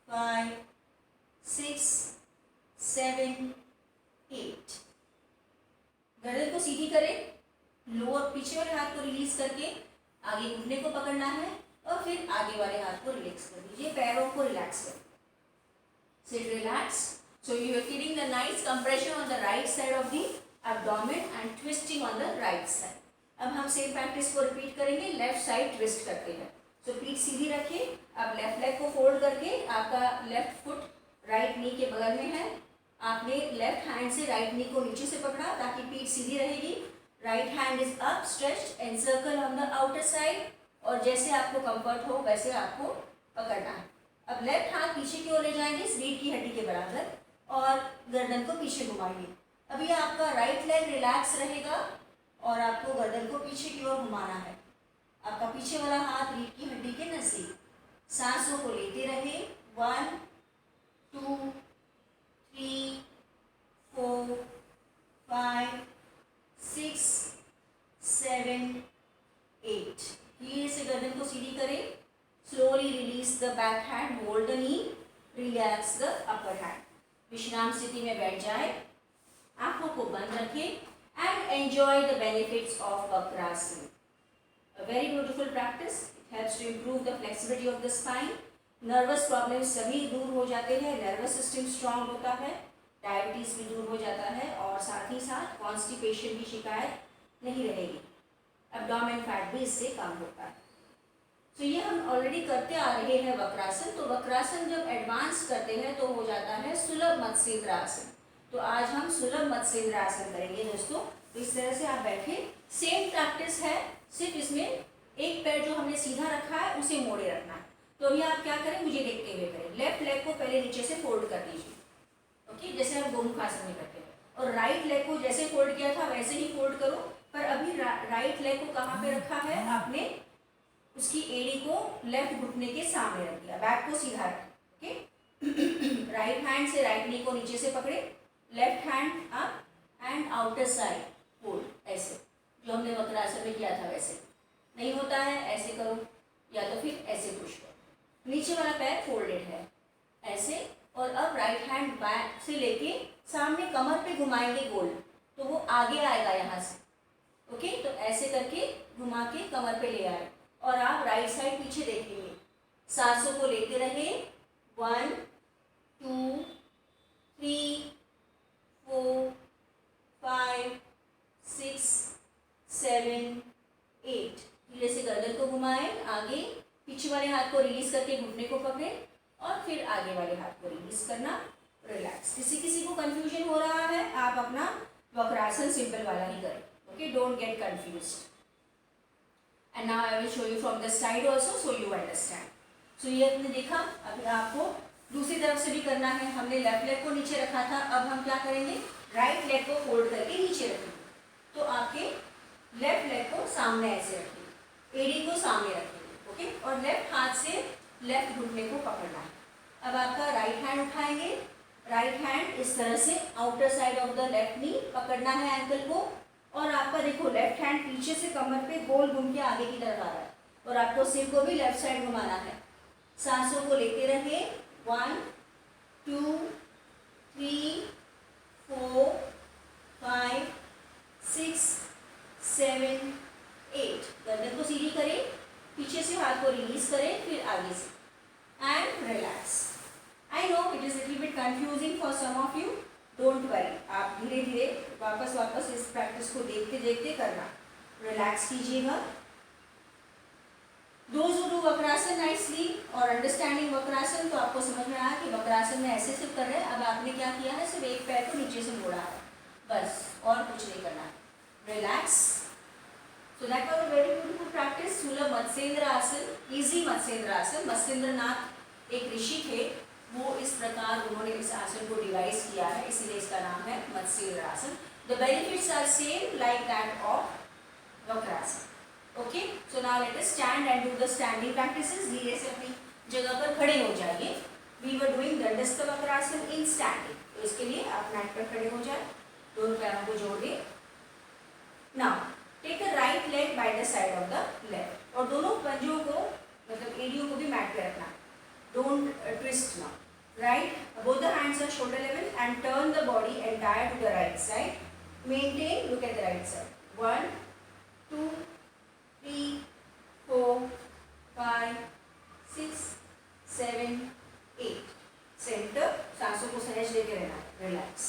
Speaker 1: 5 6 7 8। गर्दन को सीधी करें, लोअर पीछे वाले हाथ को रिलीज करके आगे घुटने को पकड़ना है और फिर आगे वाले हाथ को रिलैक्स कर दीजिए, पैरों को रिलैक्स करें। Sit relaxed. So you are feeling the nice compression on the right side of the abdomen and twisting on the right side. अब हम सेम प्रैक्टिस को रिपीट करेंगे, लेफ्ट साइड ट्विस्ट करते हैं। सो पीठ सीधी रखिए। अब लेफ्ट लेग को फोल्ड करके आपका लेफ्ट फुट राइट नी के बगल में है, आपने लेफ्ट हैंड से राइट नी को नीचे से पकड़ा ताकि पीठ सीधी रहेगी। Right hand is up stretched, encircle on the outer side और जैसे आपको कंफर्ट हो वैसे आपको पकड़ना है। अब लेफ्ट हाथ पीछे की ओर ले जाएंगे रीढ़ की हड्डी के बराबर और गर्दन को पीछे घुमाएंगे। अभी आपका राइट लेग रिलैक्स रहेगा और आपको गर्दन को पीछे की ओर घुमाना है। आपका पीछे वाला हाथ रीढ़ की हड्डी के नजदीक। सांसों को लेते रहे। 1 2 3 4 5 6 7 8। धीरे से गर्दन को सीधी करें। Slowly release the back hand, hold the knee, relax the upper hand. विश्राम स्थिति में बैठ जाए, आंखों को बंद रखें and enjoy the benefits of Vakrasana. A very beautiful practice. It helps to improve the flexibility of the spine. Nervous problems सभी दूर हो जाते हैं, nervous system strong होता है, diabetes भी दूर हो जाता है और साथ ही साथ constipation की शिकायत नहीं रहेगी। Abdomen fat भी इससे कम होता है। तो ये हम ऑलरेडी करते आ रहे हैं वक्रासन। तो वक्रासन जब एडवांस करते हैं तो हो जाता है सुलभ मत्स्येंद्रासन। तो आज हम सुलभ मत्स्येंद्रासन करेंगे दोस्तों। तो इस तरह से आप बैठे, सेम प्रैक्टिस है, सिर्फ इसमें एक पैर जो हमने सीधा रखा है उसे मोड़े रखना है। तो अभी आप क्या करें, मुझे देखते हुए करें। लेफ्ट लेग को पहले नीचे से फोल्ड कर दीजिए, ओके, जैसे हम गोमुखासन में करते हैं। और राइट लेग को जैसे फोल्ड किया था वैसे ही फोल्ड करो, पर अभी राइट लेग को कहाँ पे रखा है आपने, उसकी एड़ी को लेफ्ट घुटने के सामने रख दिया, बैक को सीधा रखें। ओके, राइट हैंड से राइट नी को नीचे से पकड़े, लेफ्ट हैंड आप एंड आउटर साइड फोल्ड, ऐसे जो हमने वक्रासन में किया था वैसे। नहीं होता है ऐसे करो या तो फिर ऐसे पुश करो। नीचे वाला पैर फोल्डेड है ऐसे, और अब राइट हैंड बैक से लेके सामने कमर पे घुमाएंगे गोल, तो वो आगे आएगा यहाँ से। ओके, तो ऐसे करके घुमा के कमर पे ले आए और आप राइट साइड पीछे देखेंगे। सांसों को लेते रहे, 1 2 3 4 5 6 7 8। धीरे से गर्दन को घुमाएं आगे, पीछे वाले हाथ को रिलीज करके घुटने को पकड़े और फिर आगे वाले हाथ को रिलीज करना, रिलैक्स। किसी को कंफ्यूजन हो रहा है, आप अपना वक्रासन सिंपल वाला ही करें। Okay, don't get confused. And now I will show you from the side also so you understand. So ये आपने देखा, अभी आपको दूसरी तरफ से भी करना है। हमने लेफ्ट लेग को नीचे रखा था, अब हम क्या करेंगे, राइट लेग को फोल्ड करके नीचे रखेंगे। तो आपके लेफ्ट लेग को सामने ऐसे रखेंगे, एडी को सामने रखेंगे। ओके, और लेफ्ट हाथ से लेफ्ट घुटने को पकड़ना है। अब आपका राइट हैंड उठाएंगे, राइट हैंड इस तरह से outer side of the left नी पकड़ना है एंकल को, और आपका देखो लेफ्ट हैंड पीछे से कमर पे गोल घूम के आगे की तरफ आ रहा है, और आपको सिर को भी लेफ्ट साइड घुमाना है। सांसों को लेते रहे, 1 2 3 4 5 6 7 8। गर्दन को सीधी करें, पीछे से हाथ को रिलीज करें, फिर आगे से, and relax. I know it is little bit confusing for some of you, don't worry, आप धीरे धीरे वापस इस प्रैक्टिस को देखते देखते करना। रिलैक्स कीजिएगा। Those who do Vakrasana nicely और अंडरस्टैंडिंग वक्रासन, तो आपको समझ में आया कि वक्रासन में ऐसे सिर्फ कर रहे हैं। अब आपने क्या किया है, सिर्फ एक पैर को नीचे से मोड़ा है, बस, और कुछ नहीं करना है। Relax. So that was a very beautiful practice. सुलभ मत्स्येंद्र आसन, इजी मत्स्येंद्र आसन। मत्स्येंद्र नाथ एक ऋषि थे, वो इस प्रकार उन्होंने इस आसन को डिवाइस किया है, इसीलिए इसका नाम है मत्स्येंद्र आसन। The benefits are same like that of Vakrasana. Okay, so now let us stand and do the standing practices. धीरे से अपनी जगह पर खड़े हो जाइए। We were doing दंडस्थ Vakrasana in standing, तो इसके लिए आप मैट पर खड़े हो जाए, दोनों पैरों को जोड़ दें। Now take the right leg by the side of the left, और दोनों पंजों को मतलब एड़ियों को भी मैट पे रखना। Don't twist now. Right, both the hands are shoulder level and turn the body entire to the right side. Maintain, look at the right side. 1 2 3 4 5 6 7 8। Center, सांसों को सहज लेके रहना, relax.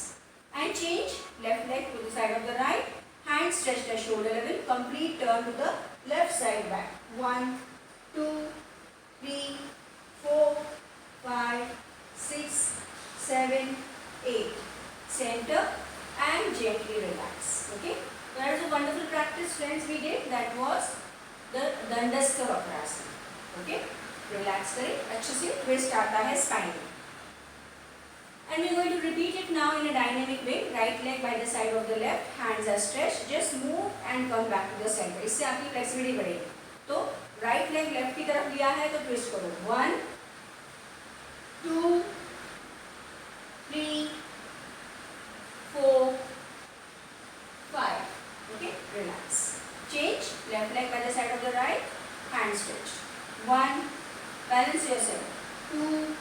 Speaker 1: And change, left leg to the side of the right, hands stretched at shoulder level, complete turn to the left side back. 1 2 3 4 5 6 7 8. Center and gently relax. Okay, that is a wonderful practice, friends. We did, that was the दंडस्थ Vakrasana. Okay, relax करें अच्छे से, twist आता है spine में. And we are going to repeat it now in a dynamic way. Right leg by the side of the left, hands are stretched, just move and come back to the center. इससे आपकी flexibility बढ़ेगी. तो right leg left की तरफ लिया है तो twist करो, 1 2 3 4 5. Okay, relax. Change, left leg by the side of the right, hand stretch. 1, balance yourself. 2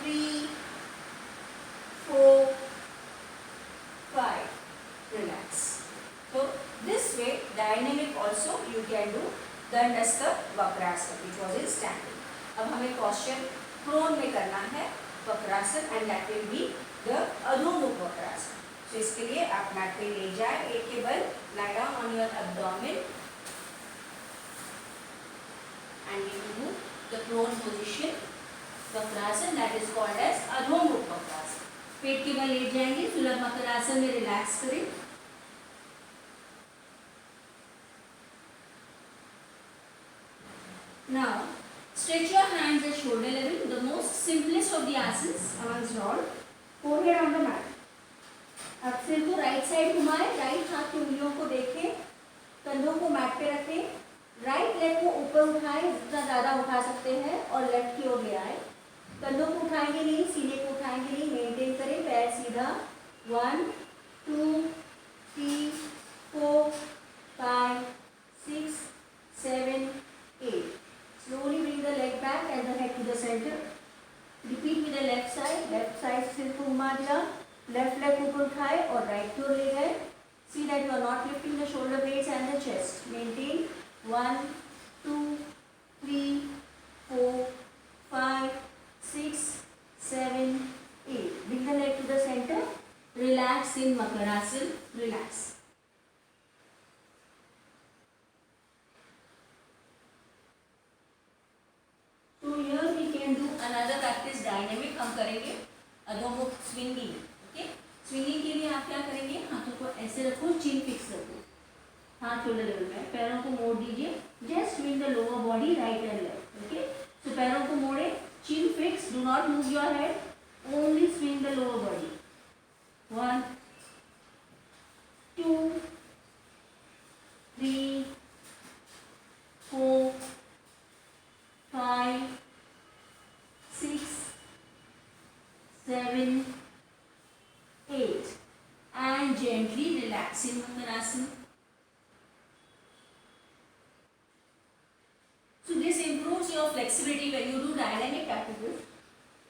Speaker 1: 3 4 5. Relax. So this way, dynamic also you can do दंडस्थ Vakrasana, which was in standing. अब हमें posture prone में करना है Vakrasana, and that will be the अधोमुख Vakrasana. So इसके लिए आप mat पे ले जाए, एक के बल, lie down on your abdomen and you do the prone position Vakrasana, that is called as अधोमुख Vakrasana. पेट के बल लेट जाएंगे, सुलभ वक्रासन में रिलैक्स करें. Now stretch your hands at shoulder level, the most simplest of the asanas amongst all. Forehead on the mat. अब सिर को right side घुमाएं, राइट हाथ की उंगलियों को देखें, कंधों को मैट पे रखें, राइट लेग को ऊपर उठाएं जितना ज़्यादा उठा सकते हैं और लेफ्ट की ओर ले आए. कंधों को उठाएंगे नहीं, सीने को उठाएंगे नहीं, मेंटेन करें, पैर सीधा. 1 2, 3, 4, 5, 6, 7, 8. Slowly bring the leg back and the head to the center. Repeat with the left side सिर को घुमा दिया, left leg ऊपर उठाए और right की ओर ले गए. See that you are not lifting the shoulder blades and the chest. Maintain 1, 2, 3, 4, 5, 6, 7, 8. Bring the leg to the center. Relax in Makarasana. Relax. So here we can do another practice dynamic. हम करेंगे अधोमुख swinging. Okay, swinging के लिए आप क्या करेंगे, हाथों को ऐसे रखो, चिन फिक्स रखो, हाथ शोल्डर लेवल में, पैरों को मोड़ दीजिए. Just swing the lower body right and left. Okay, so पैरों को मोड़े, chin fix, do not move your head, only swing the lower body. 1, 2, 3, 4, 5, 6, 7, 8, and gently relax in Makarasana. So this improves your flexibility when you do dynamic practices.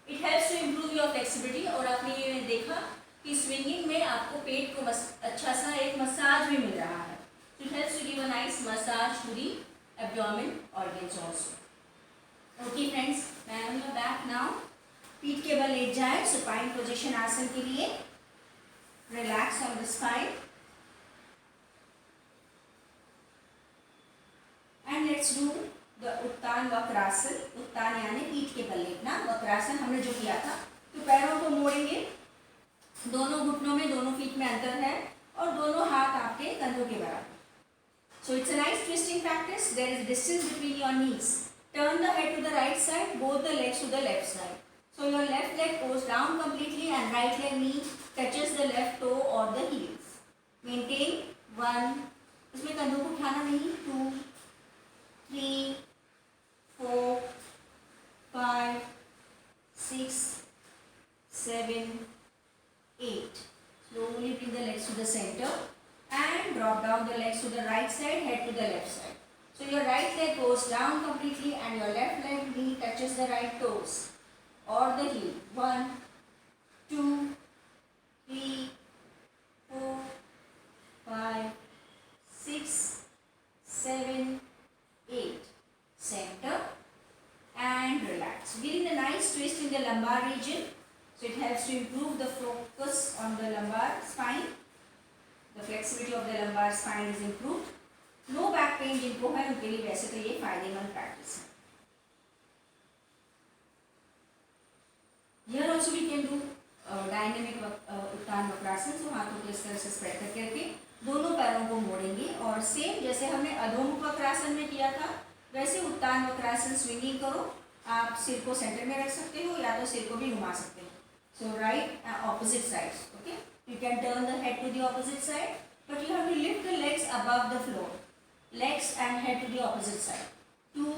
Speaker 1: It helps to improve your flexibility. और आपने ये देखा कि swinging में आपको पेट को अच्छा सा एक मसाज भी मिल रहा है. So it helps to give a nice massage to the abdomen organs also. Okay friends, I am on your back now. पीठ के बल लेट जाए, सुपाइन पोजीशन आसन के लिए. Relax on the spine. And let's do the उत्तान वक्रासन. उत्तान यानी पीठ के बल लेटना. वक्रासन हमने जो किया था, तो पैरों को मोड़ेंगे, दोनों घुटनों में, दोनों फीट में अंतर है और दोनों हाथ आपके कंधों के बराबर. So it's a nice twisting practice. There is distance between your knees. Turn the head to the right side, both the legs to the left side. So your left leg goes down completely and right leg knee touches the left toe or the heels. Maintain 1, इसमें कंधों को उठाना नहीं, 2, 3, 4, 5, 6, 7, 8. Slowly bring the legs to the center and drop down the legs to the right side, head to the left side. So your right leg goes down completely and your left leg knee touches the right toes or the heel. 1, 2, 3, 4, 5, 6, 7, 8. Center and relax. Giving a nice twist in the lumbar region. So it helps to improve the focus on the lumbar spine. The flexibility of the lumbar spine is improved. No back pain जिनको है उनके लिए वैसे तो ये फायदेमंद practice है. Here also we can do dynamic Uttan Vakrasana. So हाथों को इस तरह से स्प्रेड करके दोनों पैरों को मोड़ेंगे और सेम जैसे हमने अधोमुख वक्रासन में किया था वैसे उत्तान वक्रासन स्विंगिंग करो. आप सिर को सेंटर में रख सकते हो या तो सिर को भी घुमा सकते हो. So right opposite sides. Okay, you can turn the head to the opposite side but you have to lift the legs above the floor. Legs and head to the opposite side. 2,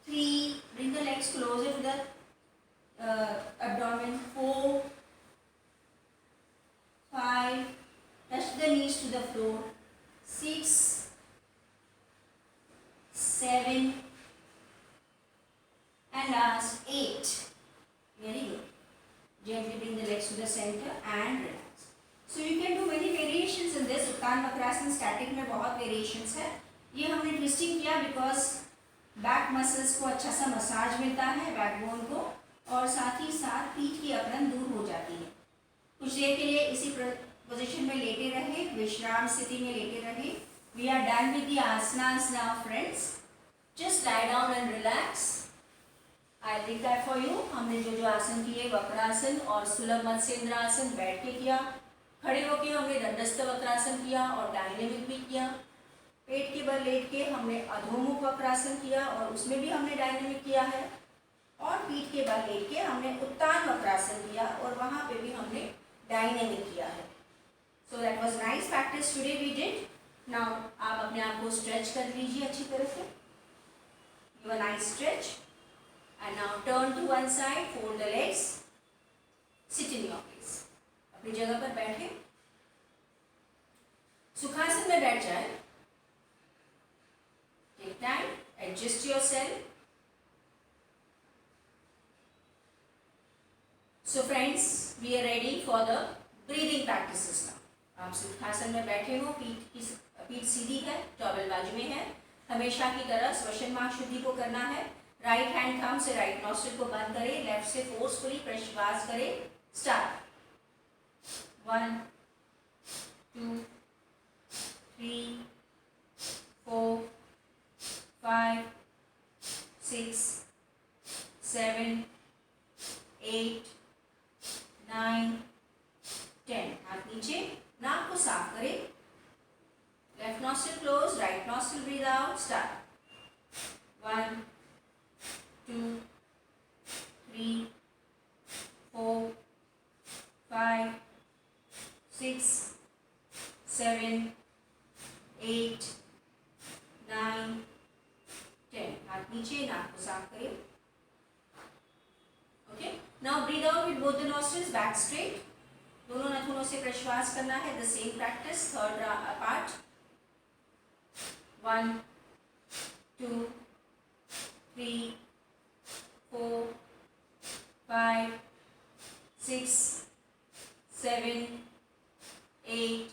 Speaker 1: 3, bring the legs closer to the abdomen. 4, 5, touch the knees to the floor. 6, 7, and last 8. Very good. Gently bring the legs to the center and relax. So you can do many variations in this. Uttan Vakrasana static में बहुत variations है. ये हमने twisting किया because back muscles को अच्छा सा massage मिलता है, बैकबोन को, और साथ ही साथ पीठ की अकड़न दूर हो जाती है. कुछ देर के लिए इसी पोजीशन में लेटे रहे, विश्राम स्थिति में लेटे रहे. We are done with the asanas now friends. Just lie down and relax. I think that for you. हमने जो आसन किए, वक्रासन और सुलभ मत्स्येंद्रासन बैठ के किया, खड़े होकर हमने दंडस्थ वक्रासन किया और डायनेमिक भी किया. पेट के बल लेट के हमने अधोमुख वक्रासन किया और उसमें भी हमने डायनेमिक किया है. और पीठ के बल लेट के हमने उत्तान वक्रासन किया और वहाँ पे भी हमने डायनेमिक किया है. So that was nice practice today we did. नाउ आप अपने आप को स्ट्रेच कर लीजिए अच्छी तरह से. Give a nice stretch and now turn to one side, fold the legs, sit in your place. अपनी जगह पर बैठे, सुखासन में बैठ जाए। Take time, adjust yourself. So friends, we are ready for the breathing practices now. आप सुखासन में बैठे हो, पीठ सीधी है, टॉवेल बाजू में है। हमेशा की तरह श्वसन मार्ग शुद्धि को करना है। राइट हैंड थंब से राइट नॉस्ट्रिल को बंद करें, लेफ्ट से फोर्सफुली प्रश्वास करें। स्टार्ट। 1 2 3 4 5 6 7 8 9 10। हाथ नीचे, नाक को साफ करें। Left nostril close, right nostril breathe out. Start. 1 2 3 4 5 6 7 8 9 10। हाथ नीचे, नाक को साफ करें। Okay, now breathe out with both the nostrils, back straight. दोनों नाखूनों से प्रश्वास करना है। The same practice, third part. 1 2 3 4 5 6 7 8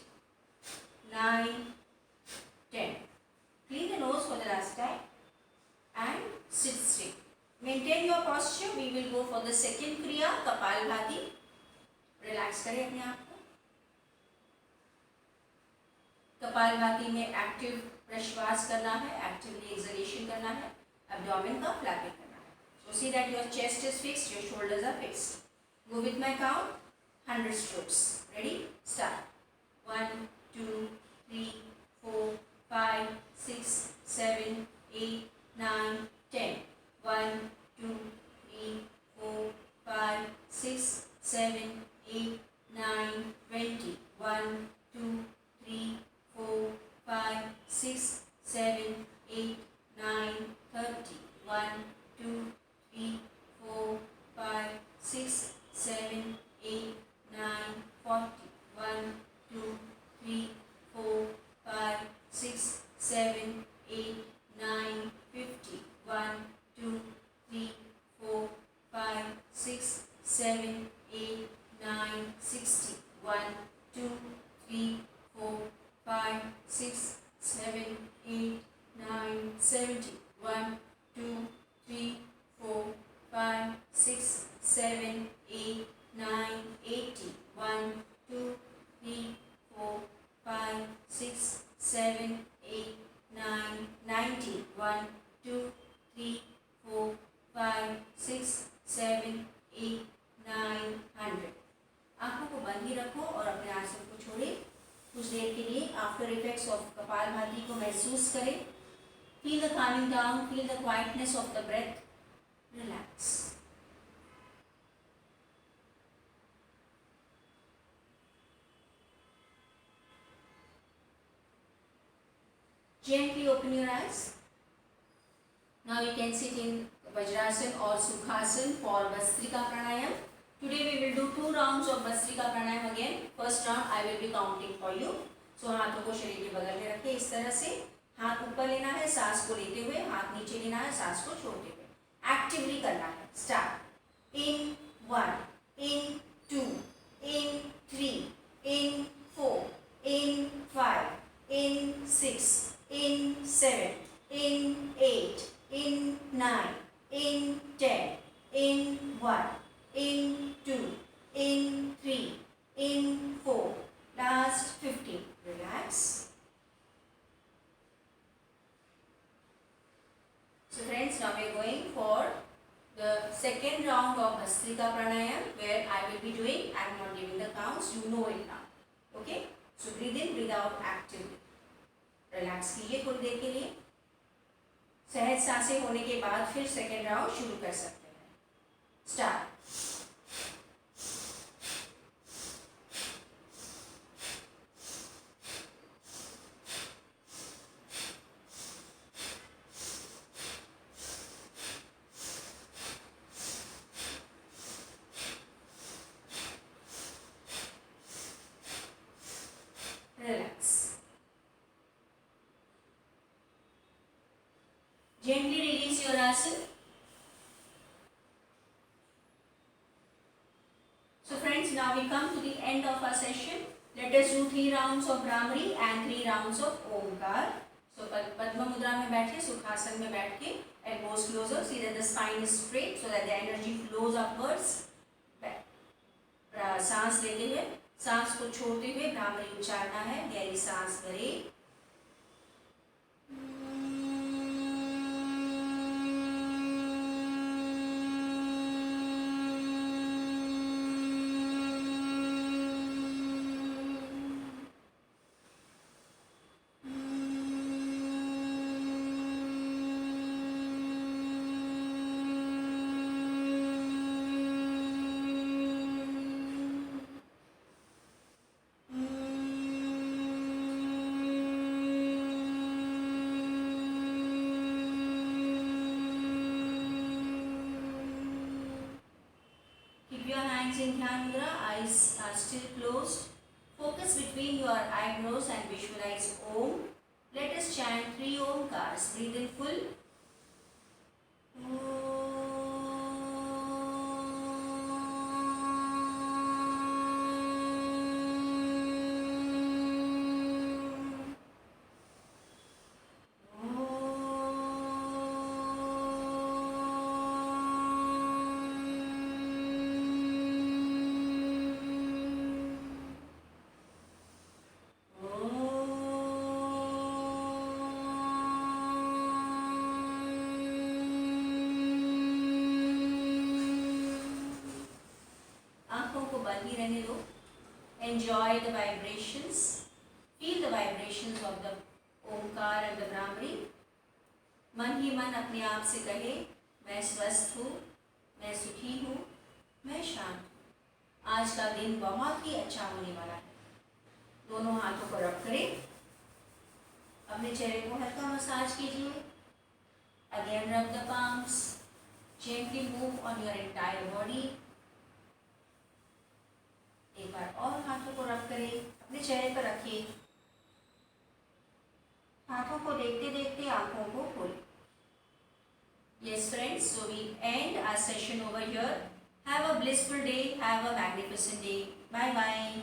Speaker 1: 9 10। Clean the nose for the last time and sit straight. Maintain your posture. We will go for the second kriya, Kapalbhati. Relax करें अपने आप को। कपालभाति में एक्टिव प्रश्वास करना है, एक्टिवली एक्सलेशन करना है, एब्डोमेन का फ्लैपिंग करना है। So see that your chest is fixed, your shoulders are fixed. Go with my count, 100 strokes. Ready? Start. 1 2 3 4 5 6 7 8 9 10. 1 2 3 4 5 6 7 8 9 20. 1 2 3 4 5 6 7 8 9 30. 1 2 3 4 5 6 7 8 9 40. 1 2 3 4 5 6 7 8 9 50. 1 2 3 4 5 6 7 8 9 60. 1 2 3 4 5 6 7 8 9 70. 1 2 3 4 5 6 7 8 9 80. 1 2 3 4 5 6 7 8 9 90. 1 2 3 4 5 6 7 8 9 100. आंखों को बंद ही रखो और अपने आसन को छोड़े। कुछ देर के लिए आफ्टर इफेक्ट्स ऑफ कपालभाति को महसूस करें। Feel the calming down, feel the quietness of the breath. Relax. Gently open your eyes. Now you can sit in Vajrasan or Sukhasan for Bhastrika Pranayam. Today we will do 2 rounds of Bhastrika Pranayam again. First round I will be counting for you. So हाथों को शरीर के बगल में रखें इस तरह से। हाथ ऊपर लेना है, सांस को लेते हुए, हाथ नीचे लेना है, सांस को छोड़ते हुए। एक्टिवली करना है। Start. In 1, in 2, in 3, in 4, in 5, in 6, in 7, in 8, in 9, in 10, in 1, in 2, in 3, in 4, last 15. Relax. So friends, now we are going for the second round of Bhastrika Pranayam, where I will be doing, I am not giving the counts, you know it now. Okay? So breathe in, breathe out actively. Relax कीजिए थोड़ी देर के लिए। सहज सांसें होने के बाद फिर सेकेंड राउंड शुरू कर सकते हैं। Start. Gently release your asana. So friends, now we come to the end of our session. Let us do 3 rounds of Bhramari and 3 rounds of Omkar. So Padma Mudra में बैठिए, सुखासन में बैठ के, elbows closer, see that the spine is straight so that the energy flows upwards. सांस लेते हुए, सांस को छोड़ते हुए भ्रामरी उच्चारना है. गहरी सांस भरे. In Dhyan Mudra, eyes are still closed. Focus between your eyebrows and visualize Om. Let us chant 3 Omkars. Breathe in full. Enjoy the vibrations. Feel the vibrations of the Omkar and the Bhramari. मन ही मन अपने आप से कहे, मैं स्वस्थ हूँ, मैं सुखी हूँ, मैं शांत हूँ. आज का दिन बहुत ही अच्छा होने वाला है. दोनों हाथों को रब करें. अपने चेहरे को हल्का मसाज कीजिए. Again rub the palms. Gently move on your entire body. एक बार और हाथों को रब करें, अपने चेहरे पर रखिए. हाथों को देखते देखते आंखों को खोलें. Yes friends, so we end our session over here. Have a blissful day. Have a magnificent day. Bye bye.